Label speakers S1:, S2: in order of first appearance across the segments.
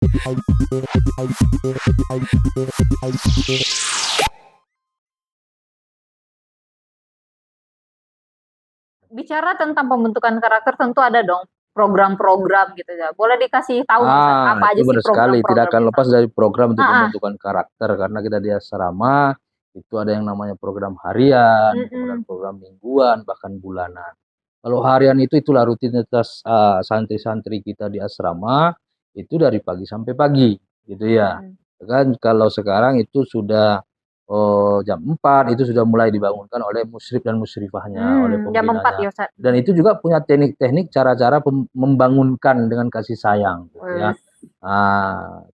S1: Bicara tentang pembentukan karakter tentu ada dong program-program gitu ya. Boleh dikasih tahu nggak Ustaz, apa
S2: Itu
S1: aja sih
S2: benar sekali, tidak
S1: program-program
S2: akan
S1: itu?
S2: lepas dari program untuk
S1: Heeh.
S2: pembentukan karakter karena kita di asrama itu ada yang namanya program harian, kemudian
S1: Mhm.
S2: program mingguan, bahkan bulanan. Kalau harianitulah rutinitas santri-santri kita di asrama itu dari pagi sampai pagi, gitu ya.
S1: Mhm.
S2: Kan kalau sekarang itu sudah jam 4 itu sudah mulai dibangunkan oleh musyrif dan musyrifahnya, oleh
S1: Jam 4
S2: pembinanya.
S1: ya Ustaz?
S2: Dan itu juga punya teknik-teknik, cara-cara membangunkan dengan kasih sayang, gitu ya.
S1: Wes.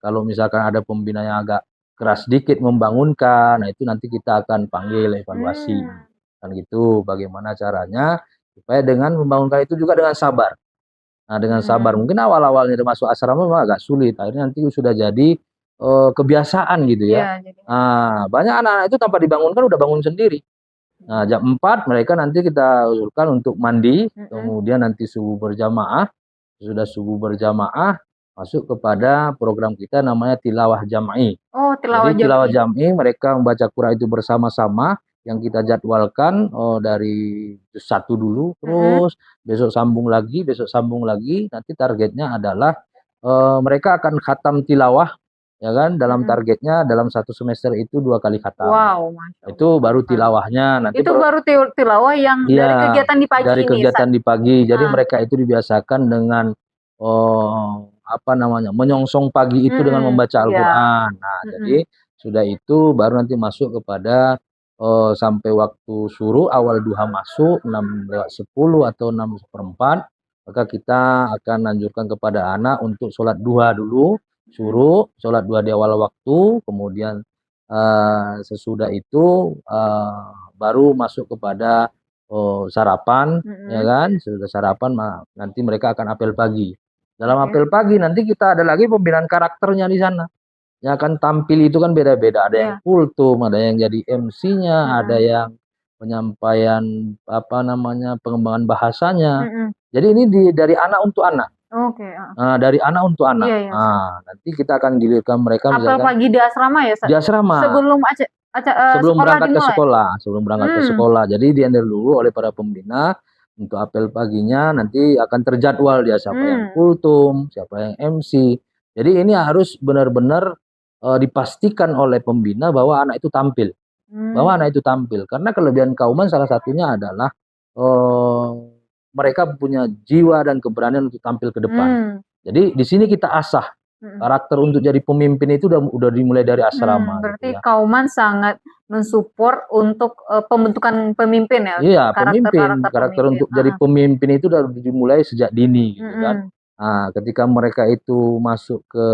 S2: Kalau misalkan ada pembina yang agak keras sedikit membangunkan, nah itu nanti kita akan panggil evaluasi, kan gitu. Bagaimana caranya supaya dengan membangunkan itu juga dengan sabar. Nah, dengan sabar mungkin awal-awalnya masuk asrama memang agak sulit, akhirnya nanti sudah jadi kebiasaan gitu ya.
S1: Iya, jadi
S2: Banyak anak-anak itu tanpa dibangunkan udah bangun sendiri. Nah, jam 4 mereka nanti kita usulkan untuk mandi, kemudian nanti subuh berjamaah. Sudah subuh berjamaah, masuk kepada program kita namanya tilawah jam'i.
S1: Oh, tilawah
S2: Jadi tilawah
S1: jam'i.
S2: jam'i mereka membaca Quran itu bersama-sama, yang kita jadwalkan dari juz 1 dulu, terus besok sambung lagi, nanti targetnya adalah mereka akan khatam tilawah, ya kan, dalam targetnya dalam 1 semester itu 2 kali khatam.
S1: Wow, Masya
S2: Itu
S1: Allah.
S2: baru tilawahnya, nanti
S1: Itu baru tilawah yang dari
S2: iya,
S1: kegiatan di pagi
S2: dari
S1: ini,
S2: kegiatan
S1: Ustaz?
S2: di pagi. Jadi mereka itu dibiasakan dengan apa namanya, menyongsong pagi itu dengan membaca
S1: Iya.
S2: Al-Qur'an. Nah, jadi sudah itu baru nanti masuk kepada sampai waktu suruh awal duha masuk 6:10 atau 6:04, maka kita akan anjurkan kepada anak untuk sholat duha dulu, suruh sholat duha di awal waktu, kemudian sesudah itu baru masuk kepada sarapan, ya kan. Sesudah sarapan nanti mereka akan apel pagi. Dalam apel pagi nanti kita ada lagi pembinaan karakternya di sana. Yang akan tampil itu kan beda-beda. Ada yang kultum, ada yang jadi MC-nya, ada yang penyampaian apa namanya, pengembangan bahasanya. Jadi ini dari anak untuk anak.
S1: Oke,
S2: Dari anak untuk anak.
S1: Iya, iya.
S2: Nanti kita akan giliran mereka
S1: Apel
S2: misalkan
S1: pagi di asrama ya, Ustaz?
S2: di asrama.
S1: Sebelum
S2: Sebelum
S1: sekolah
S2: berangkat ke
S1: dimulai?
S2: sekolah, sebelum berangkat ke sekolah. Jadi diambil dulu oleh para pembina untuk apel paginya, nanti akan terjadwal dia siapa yang kultum, siapa yang MC. Jadi ini harus benar-benar dipastikan oleh pembina bahwa anak itu tampil. Bahwa anak itu tampil. Karena kelebihan Kauman salah satunya adalah mereka punya jiwa dan keberanian untuk tampil ke depan. Jadi di sini kita asah karakter untuk jadi pemimpin itu udah dimulai dari asrama.
S1: Berarti
S2: gitu ya.
S1: Kauman sangat mensupport untuk pembentukan pemimpin ya?
S2: Iya, karakter untuk jadi pemimpin itu udah dimulai sejak dini, gitu kan. Ketika mereka itu masuk ke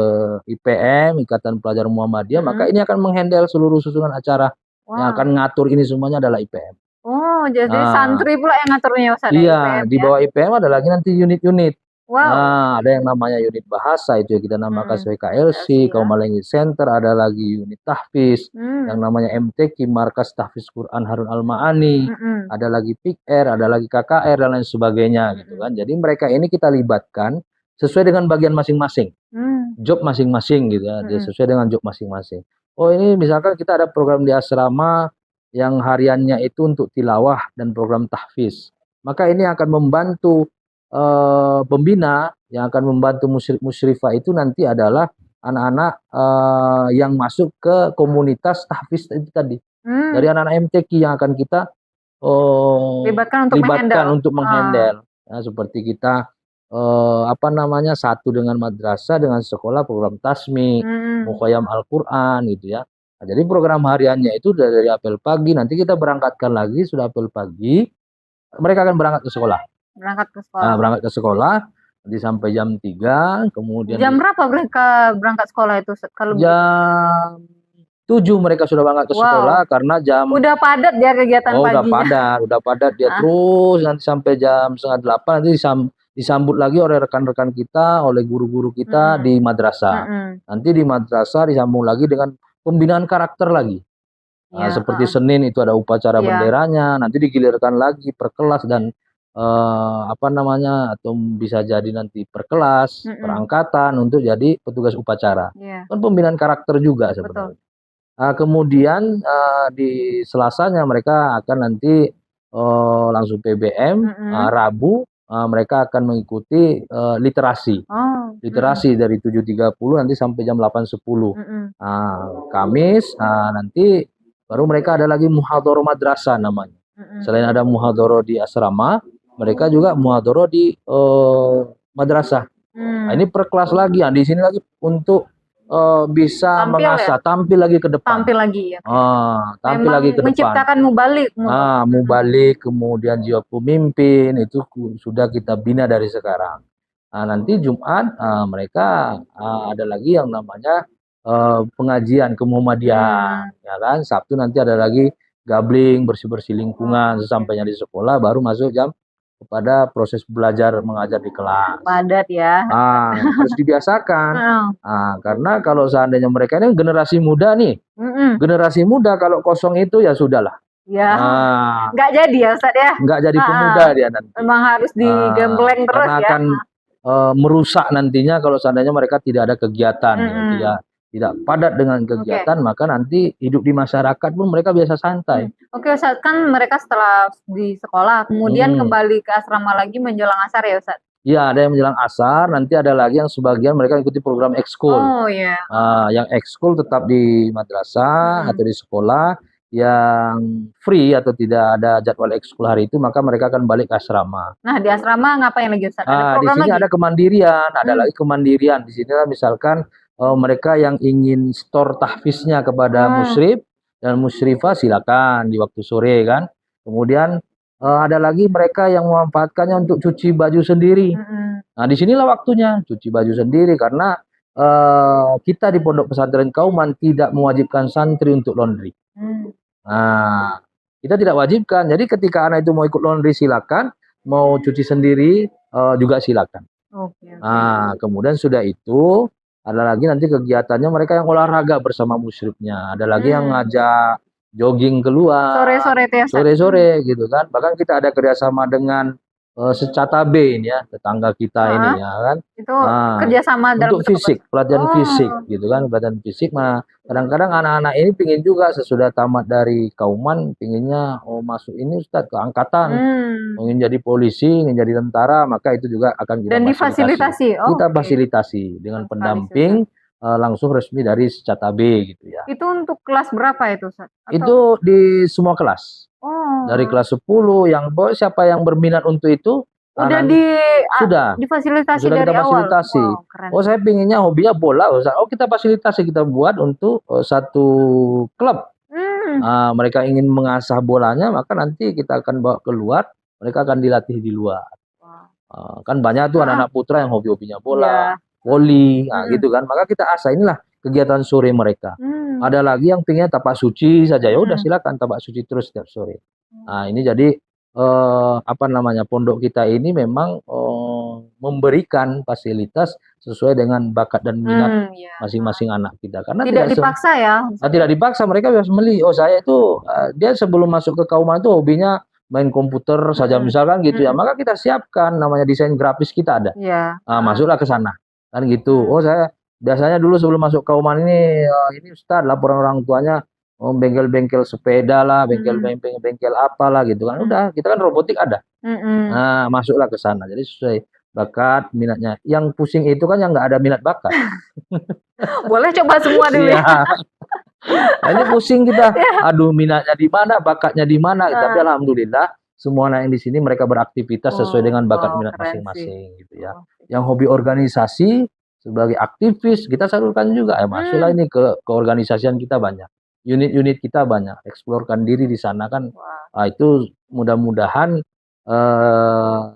S2: IPM, Ikatan Pelajar Muhammadiyah, maka ini akan menghandle seluruh susunan acara. Yang akan ngatur ini semuanya adalah IPM.
S1: Oh, jadi santri pula yang ngaturnya Ustaz ya,
S2: Iya,
S1: IPM
S2: di
S1: ya?
S2: bawah IPM ada lagi nanti unit-unit.
S1: Wow.
S2: Ada yang namanya unit bahasa, itu yang kita namakan SWKLC, Kauman Language Center, ada lagi unit tahfiz, yang namanya MTQ, Markas Tahfiz Quran Harun Al-Ma'ani, ada lagi PIKR, ada lagi KKR, dan lain sebagainya, gitu kan. Jadi mereka ini kita libatkan sesuai dengan bagian masing-masing, job masing-masing, gitu ya, sesuai dengan job masing-masing. Oh, ini misalkan kita ada program di asrama yang hariannya itu untuk tilawah dan program tahfiz. Maka ini akan membantu pembina, yang akan membantu musyrifah itu nanti adalah anak-anak yang masuk ke komunitas tahfiz itu tadi. Dari anak-anak MTQ yang akan kita libatkan untuk menghandle. Seperti kita apa namanya, satu dengan madrasah, dengan sekolah program tasmi, mukhayam Al-Qur'an gitu ya. Jadi program hariannya itu dari apel pagi, nanti kita berangkatkan lagi, sudah apel pagi, mereka akan berangkat ke sekolah. Berangkat ke sekolah, nanti sampai jam 3, kemudian
S1: Jam berapa mereka berangkat sekolah itu, Ustaz? Kalau
S2: jam 7 mereka sudah berangkat ke sekolah karena jam
S1: udah padat ya kegiatan paginya.
S2: udah padat dia terus nanti sampai jam 7:30 nanti disambut lagi oleh rekan-rekan kita, oleh guru-guru kita di madrasah. Nanti di madrasah disambung lagi dengan pembinaan karakter lagi. Seperti Senin itu ada upacara benderanya, nanti digilirkan lagi per kelas dan apa namanya, atau bisa jadi nanti per kelas, per
S1: Mhm.
S2: angkatan untuk jadi petugas upacara.
S1: Iya,
S2: Kan pembinaan karakter juga
S1: betul.
S2: sebenarnya. Kemudian, di Selasanya mereka akan nanti, langsung PBM,
S1: Mhm.
S2: Rabu, mereka akan mengikuti, literasi.
S1: Oh, mhm.
S2: Literasi dari 7.30 nanti sampai jam 8.10.
S1: Mhm.
S2: Kamis, nanti baru mereka ada lagi muhadharah madrasah namanya.
S1: Mhm.
S2: Selain ada muhadharah di asrama, mereka juga muhadharah di, madrasah. Nah,
S1: Mmm.
S2: ini per kelas lagi, di sini lagi untuk, bisa
S1: Tampil ya?
S2: mengasah, tampil lagi ke depan.
S1: Tampil lagi, oke.
S2: Tampil
S1: Memang
S2: lagi ke depan.
S1: menciptakan mubalik mhm.
S2: Mubalik, kemudian jiwa pemimpin, itu sudah kita bina dari sekarang. Nanti Jumat, mereka, ada lagi yang namanya, pengajian kemuhamadiahan,
S1: Mmm.
S2: ya kan. Sabtu nanti ada lagi gabling, bersih-bersih lingkungan,
S1: Oh, oke.
S2: sesampainya di sekolah baru masuk jam kepada proses belajar mengajar di kelas.
S1: Padat ya.
S2: Harus dibiasakan.
S1: Heeh.
S2: Karena kalau seandainya mereka ini generasi muda nih,
S1: Mhm.
S2: generasi muda kalau kosong itu ya sudahlah.
S1: Ya,
S2: Ah,
S1: nggak jadi ya, Ustaz, ya?
S2: nggak jadi
S1: Heeh.
S2: pemuda dia nanti.
S1: Memang harus digembleng terus
S2: Karena
S1: ya?
S2: akan, merusak nantinya kalau seandainya mereka tidak ada kegiatan ya,
S1: Mhm.
S2: tidak padat dengan
S1: Oke.
S2: kegiatan, maka nanti hidup di masyarakat pun mereka biasa santai.
S1: Oke, Ustaz, kan mereka setelah di sekolah kemudian
S2: Mhm.
S1: kembali ke asrama lagi menjelang asar ya, Ustaz?
S2: Iya, ada yang menjelang asar, nanti ada lagi yang sebagian mereka ikuti program ekskul.
S1: Oh, iya.
S2: Yang ekskul tetap di madrasah
S1: Mhm.
S2: atau di sekolah, yang free atau tidak ada jadwal ekskul hari itu, maka mereka akan balik ke asrama.
S1: Nah, di asrama ngapain lagi, Ustaz? Ada
S2: Di
S1: program
S2: sini
S1: lagi?
S2: ada kemandirian, ada
S1: Mmm.
S2: lagi kemandirian. Di sinilah misalkan, mereka yang ingin store tahfiznya kepada
S1: Oh.
S2: musyrif dan musyrifah silakan di waktu sore kan. Kemudian, ada lagi mereka yang memanfaatkannya untuk cuci baju sendiri.
S1: Mhm.
S2: Di sinilah waktunya, cuci baju sendiri karena, kita di Pondok Pesantren Kauman tidak mewajibkan santri untuk laundry.
S1: Mmm.
S2: Nah, kita tidak wajibkan. Jadi ketika anak itu mau ikut laundry silakan, mau cuci sendiri, juga silakan.
S1: Oke, oke.
S2: Kemudian sudah itu, ada lagi nanti kegiatannya mereka yang olahraga bersama musyrifnya. Ada lagi yang
S1: Mmm.
S2: ngajak jogging keluar,
S1: Sore-sore itu ya, Ustaz?
S2: sore-sore gitu kan. Bahkan kita ada kerjasama dengan, Secatabe ini ya, tetangga kita
S1: Heeh.
S2: ini ya kan.
S1: Itu kerjasama dalam
S2: Untuk
S1: bentuk apa,
S2: fisik,
S1: Ustaz?
S2: pelatihan fisik
S1: Oh.
S2: gitu kan, pelatihan fisik. Kadang-kadang anak-anak ini pingin juga sesudah tamat dari Kauman, pinginnya, masuk ini Ustaz, ke angkatan.
S1: Mmm.
S2: Ingin jadi polisi, ingin jadi tentara, maka itu juga akan kita
S1: Dan
S2: fasilitasi.
S1: difasilitasi?
S2: Kita
S1: Oke.
S2: fasilitasi dengan
S1: Keren sekali sih, Ustaz.
S2: pendamping, langsung resmi dari Secatabe gitu ya.
S1: Itu untuk kelas berapa itu, Ustaz?
S2: Itu di semua kelas. Dari
S1: Oh,
S2: kelas 10 yang siapa yang berminat untuk itu,
S1: udah
S2: sudah
S1: difasilitasi
S2: kita
S1: dari awal?
S2: fasilitasi.
S1: Wow, keren.
S2: Saya pinginnya hobinya bola, kita fasilitasi, kita buat untuk, satu klub.
S1: Mmm.
S2: Mereka ingin mengasah bolanya, maka nanti kita akan bawa keluar, mereka akan dilatih di luar.
S1: Wow.
S2: Kan banyak tuh
S1: Heeh.
S2: anak-anak putra yang hobi-hobinya bola,
S1: Iya.
S2: voli,
S1: Mhm.
S2: gitu kan. Maka kita asah, inilah kegiatan sore mereka.
S1: Mmm.
S2: Ada lagi yang pengen tapak suci saja, ya udah
S1: Mhm.
S2: silakan tapak suci terus setiap sore.
S1: Oh.
S2: Ini jadi, apa namanya, pondok kita ini memang, memberikan fasilitas sesuai dengan bakat dan minat
S1: Iya.
S2: masing-masing anak kita. Karena
S1: Tidak dipaksa ya, Ustaz?
S2: tidak dipaksa, mereka bebas memilih. Saya itu, dia sebelum masuk ke Kauman itu hobinya main komputer saja misalkan gitu ya, maka kita siapkan namanya desain grafis kita ada.
S1: Iya.
S2: Masuklah ke sana, kan gitu. Saya biasanya dulu sebelum masuk Kauman ini Ustaz laporan orang tuanya, bengkel-bengkel sepeda lah, bengkel apalah gitu kan. Udah, kita kan robotik ada.
S1: Mhm.
S2: Masuklah ke sana. Jadi sesuai bakat, minatnya. Yang pusing itu kan yang nggak ada minat bakat.
S1: Boleh coba semua dulu ya?
S2: Iya. Ini pusing kita,
S1: Iya.
S2: aduh minatnya di mana, bakatnya di mana, tapi
S1: Heeh.
S2: alhamdulillah semua anak yang di sini mereka beraktivitas sesuai dengan bakat
S1: Wow,
S2: minat
S1: keren sih.
S2: masing-masing gitu ya.
S1: Oh.
S2: Yang hobi organisasi sebagai aktivis kita salurkan juga, masuklah ini ke keorganisasian kita banyak. Unit-unit kita banyak, eksplorkan diri di sana kan.
S1: Wah.
S2: Itu mudah-mudahan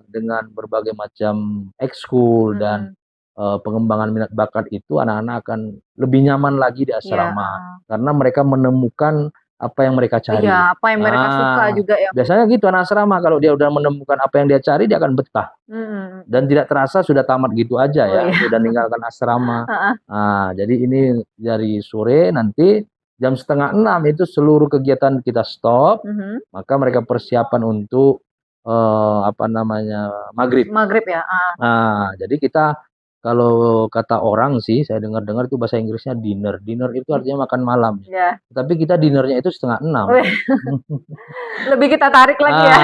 S2: dengan berbagai macam ekskul dan pengembangan minat bakat itu anak-anak akan lebih nyaman lagi di
S1: Iya,
S2: asrama. Karena mereka menemukan apa yang mereka cari.
S1: Iya, apa yang mereka suka juga ya.
S2: Biasanya gitu anak asrama kalau dia udah menemukan apa yang dia cari, dia akan betah. Dan tidak terasa sudah tamat gitu aja ya,
S1: iya.
S2: sudah meninggalkan asrama.
S1: Heeh.
S2: Jadi ini dari sore nanti jam 5:30 itu seluruh kegiatan kita stop, maka mereka persiapan untuk apa namanya, maghrib.
S1: Maghrib ya?
S2: Nah, jadi kita kalau kata orang sih, saya dengar-dengar itu bahasa Inggrisnya dinner. Dinner itu artinya makan malam.
S1: Ya.
S2: Tapi kita dinnernya itu 5:30.
S1: Wih, lebih kita tarik lagi ya.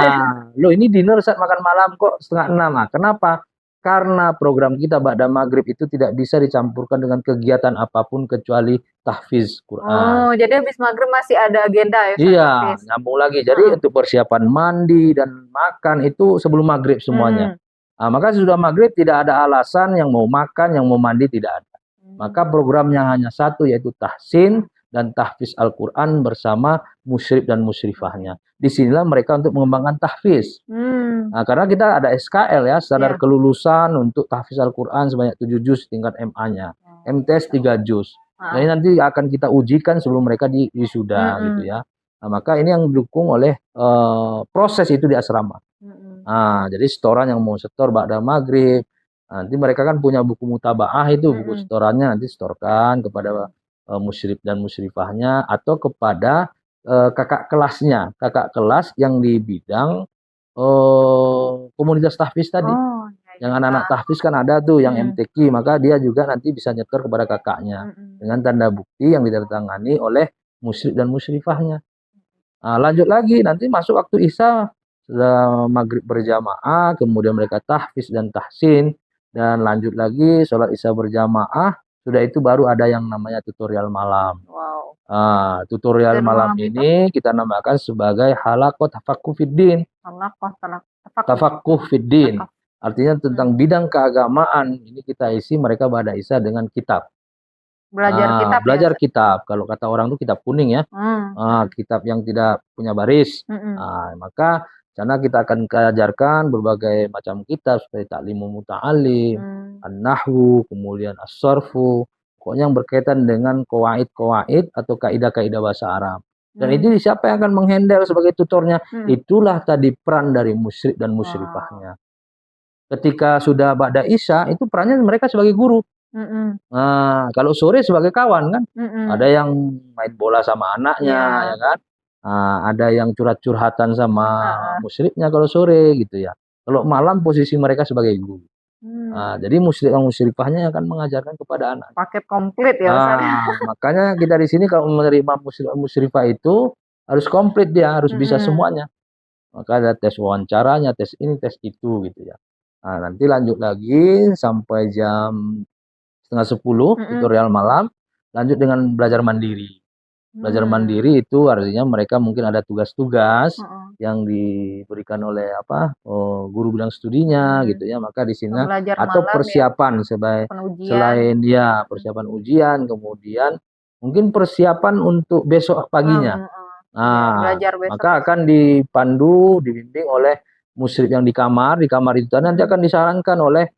S2: Loh ini dinner saat makan malam kok 5:30. Nah, kenapa? Karena program kita ba'da maghrib itu tidak bisa dicampurkan dengan kegiatan apapun kecuali tahfiz Quran.
S1: Oh, jadi habis maghrib masih ada agenda ya?
S2: Iya, nyambung lagi. Jadi untuk persiapan mandi dan makan itu sebelum maghrib semuanya. Nah, maka sudah maghrib tidak ada alasan yang mau makan, yang mau mandi tidak ada. Maka programnya hanya satu, yaitu tahsin dan tahfiz Al-Quran bersama musyrif dan musyrifahnya. Disinilah mereka untuk mengembangkan tahfiz. Nah, karena kita ada SKL ya, standar kelulusan untuk tahfiz Al-Quran sebanyak 7 juz tingkat MA-nya. MTS 3 juz. Nah, ini nanti akan kita ujikan sebelum mereka wisuda gitu ya. Nah, maka ini yang didukung oleh proses itu di asrama. Nah, jadi setoran yang mau setor ba'da maghrib, nanti mereka kan punya buku mutabaah itu, buku setorannya nanti setorkan kepada musyrif dan musyrifahnya atau kepada kakak kelasnya, kakak kelas yang di bidang komunitas tahfiz tadi. Yang anak-anak tahfiz kan ada tuh yang MTQ, maka dia juga nanti bisa nyetor kepada kakaknya dengan tanda bukti yang ditandatangani oleh musyrif dan musyrifahnya. Nah, lanjut lagi nanti masuk waktu Isya, sudah maghrib berjamaah, kemudian mereka tahfiz dan tahsin, dan lanjut lagi sholat Isya berjamaah. Sudah itu baru ada yang namanya tutorial malam. Nah, tutorial malam ini kita namakan sebagai halaqah tafaqquh fiddin. Tafaqquh fiddin. Artinya tentang bidang keagamaan. Ini kita isi mereka ba'da Isya dengan kitab. Belajar kitab. Kalau kata orang itu kitab kuning ya. Kitab yang tidak punya baris. Maka sana kita akan ajarkan berbagai macam kitab seperti Ta'limul Muta'allim, An-Nahwu, kemudian As-Sarfu. Pokoknya yang berkaitan dengan qawaid-qawaid atau kaidah-kaidah bahasa Arab. Dan itu siapa yang akan menghandle sebagai tutornya? Itulah tadi peran dari musyrif dan musyrifahnya. Ketika sudah ba'da Isya, itu perannya mereka sebagai guru. Nah, kalau sore sebagai kawan kan, ada yang main bola sama anaknya, ya kan? Ada yang curhat-curhatan sama musyrifnya kalau sore gitu ya. Kalau malam posisi mereka sebagai guru. Jadi musyrif dan musyrifahnya akan mengajarkan kepada anak.
S1: Paket komplit ya Ustaz.
S2: Makanya kita di sini kalau menerima musyrif musyrifah itu harus komplit dia, harus bisa semuanya. Maka ada tes wawancaranya, tes ini, tes itu gitu ya. Nah, nanti lanjut lagi sampai jam 9:30 tutorial malam, lanjut dengan belajar mandiri. Belajar mandiri itu artinya mereka mungkin ada tugas-tugas yang diberikan oleh guru bidang studinya gitu ya. Maka di sini atau persiapan selain ya persiapan ujian, kemudian mungkin persiapan untuk besok paginya. Nah, maka akan dipandu, dibimbing oleh musyrif yang di kamar itu nanti akan disarankan oleh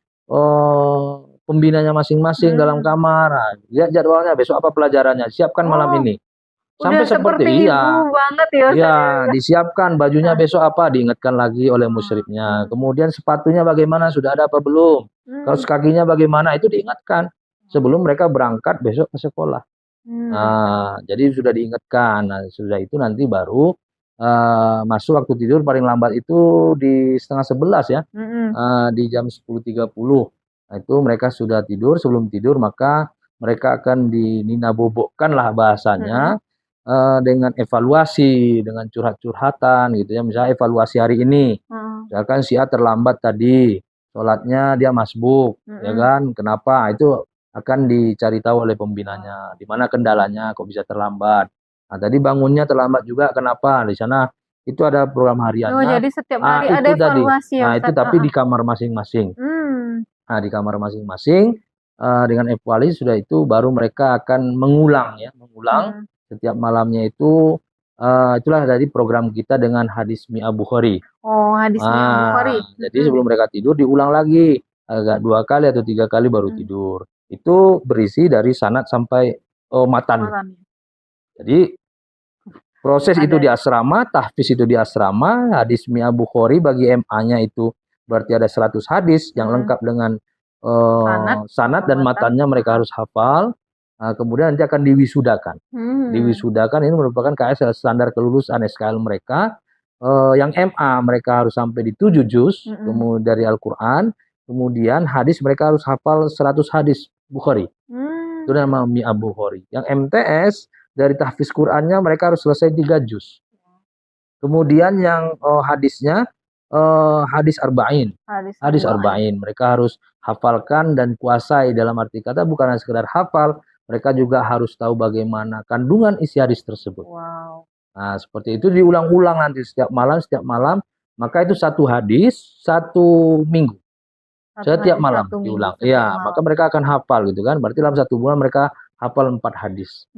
S2: pembinanya masing-masing dalam kamar. Nah, lihat jadwalnya besok apa pelajarannya, siapkan malam ini. Sampai seperti
S1: banget ya.
S2: Ya, disiapkan bajunya besok apa, diingatkan lagi oleh musyrifnya. Kemudian sepatunya bagaimana, sudah ada apa belum? Kaos kakinya bagaimana, itu diingatkan sebelum mereka berangkat besok ke sekolah. Nah, jadi sudah diingatkan. Nah, sudah itu nanti baru masuk waktu tidur paling lambat itu di 10:30 ya, di jam 10:30. Nah, itu mereka sudah tidur. Sebelum tidur maka mereka akan dinabobokkan lah bahasanya, dengan evaluasi, dengan curhat-curhatan gitu ya. Misalnya evaluasi hari ini, misalkan si A terlambat tadi, sholatnya dia masbuk, ya kan? Kenapa? Itu akan dicari tahu oleh pembinanya, di mana kendalanya kok bisa terlambat. Nah, tadi bangunnya terlambat juga, kenapa? Di sana itu ada program hariannya.
S1: Oh, jadi setiap hari ada evaluasi ya,
S2: Nah, itu tapi di kamar masing-masing. Nah, di kamar masing-masing dengan evaluasi sudah itu baru mereka akan mengulang setiap malamnya itu. Itulah dari program kita dengan hadis Mi'ah Bukhari.
S1: Oh, hadis Mi'ah Bukhari.
S2: Jadi sebelum mereka tidur diulang lagi agak 2 kali atau 3 kali baru tidur. Itu berisi dari sanad sampai matan. Jadi proses itu di asrama, tahfiz itu di asrama, hadis Mi'ah Bukhari bagi MA-nya itu berarti ada 100 hadis yang lengkap dengan sanad dan matannya mereka harus hafal. Kemudian nanti akan diwisudakan. Diwisudakan ini merupakan KS standar kelulusan SKL mereka. yang MA mereka harus sampai di 7 juz,
S1: Mhm.
S2: kemudian dari Al-Quran, kemudian hadis mereka harus hafal 100 hadis Bukhari. Itu
S1: Mmm.
S2: nama Mi'ah Bukhari. Yang MTS dari tahfiz Qur'annya mereka harus selesai 3 juz. Kemudian yang hadisnya hadis arba'in. Hadis arba'in. Mereka harus hafalkan dan kuasai, dalam arti kata bukan hanya sekedar hafal, mereka juga harus tahu bagaimana kandungan isi hadis tersebut.
S1: Wow.
S2: Nah, seperti itu diulang-ulang nanti setiap malam, maka itu 1 hadis 1 minggu.
S1: 1
S2: Setiap
S1: hadis
S2: malam
S1: 1 minggu
S2: diulang.
S1: setiap
S2: Iya,
S1: malam.
S2: maka mereka akan hafal gitu kan. Berarti dalam 1 bulan mereka hafal 4 hadis.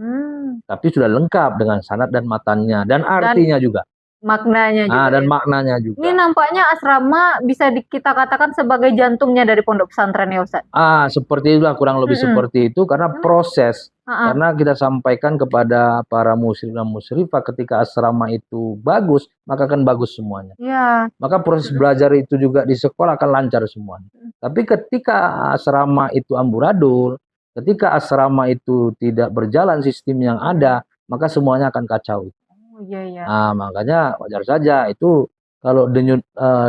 S2: Tapi sudah lengkap dengan sanad dan matannya dan artinya juga.
S1: Maknanya juga
S2: Dan
S1: ya.
S2: maknanya
S1: Ini
S2: juga.
S1: nampaknya asrama bisa kita katakan sebagai jantungnya dari pondok pesantren ya, Ustaz?
S2: Seperti itulah, kurang lebih seperti itu karena proses. Karena kita sampaikan kepada para muslim dan muslimah ketika asrama itu bagus, maka akan bagus semuanya.
S1: Iya.
S2: Maka proses belajar itu juga di sekolah akan lancar semuanya. Tapi ketika asrama itu amburadul, ketika asrama itu tidak berjalan sistem yang ada, maka semuanya akan kacau.
S1: Oh, iya.
S2: Makanya wajar saja itu kalau denyut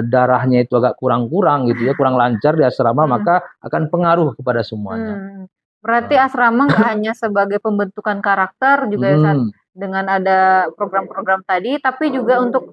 S2: darahnya itu agak kurang-kurang gitu ya, kurang lancar di asrama, maka akan pengaruh kepada semuanya.
S1: Berarti asrama nggak hanya sebagai pembentukan karakter juga ya, Ustaz, dengan ada program-program tadi, tapi juga untuk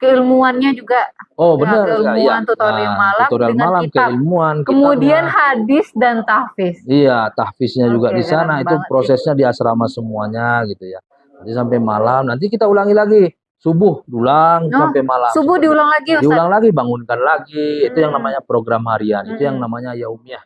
S1: keilmuannya juga.
S2: Oh, benar sekali.
S1: Keilmuan tutorial malam
S2: tutorial
S1: dengan
S2: malam,
S1: kitab.
S2: keilmuan,
S1: Kemudian
S2: kitabnya.
S1: hadis dan tahfiz.
S2: Iya, tahfiznya juga di
S1: Keren
S2: sana. Itu
S1: banget sih.
S2: prosesnya di asrama semuanya gitu ya. Nanti sampai malam, nanti kita ulangi lagi. Subuh diulang sampai malam.
S1: Subuh diulang lagi, Ustaz?
S2: Diulang lagi, bangunkan lagi. Itu yang namanya program harian. Itu yang namanya yaumiyah.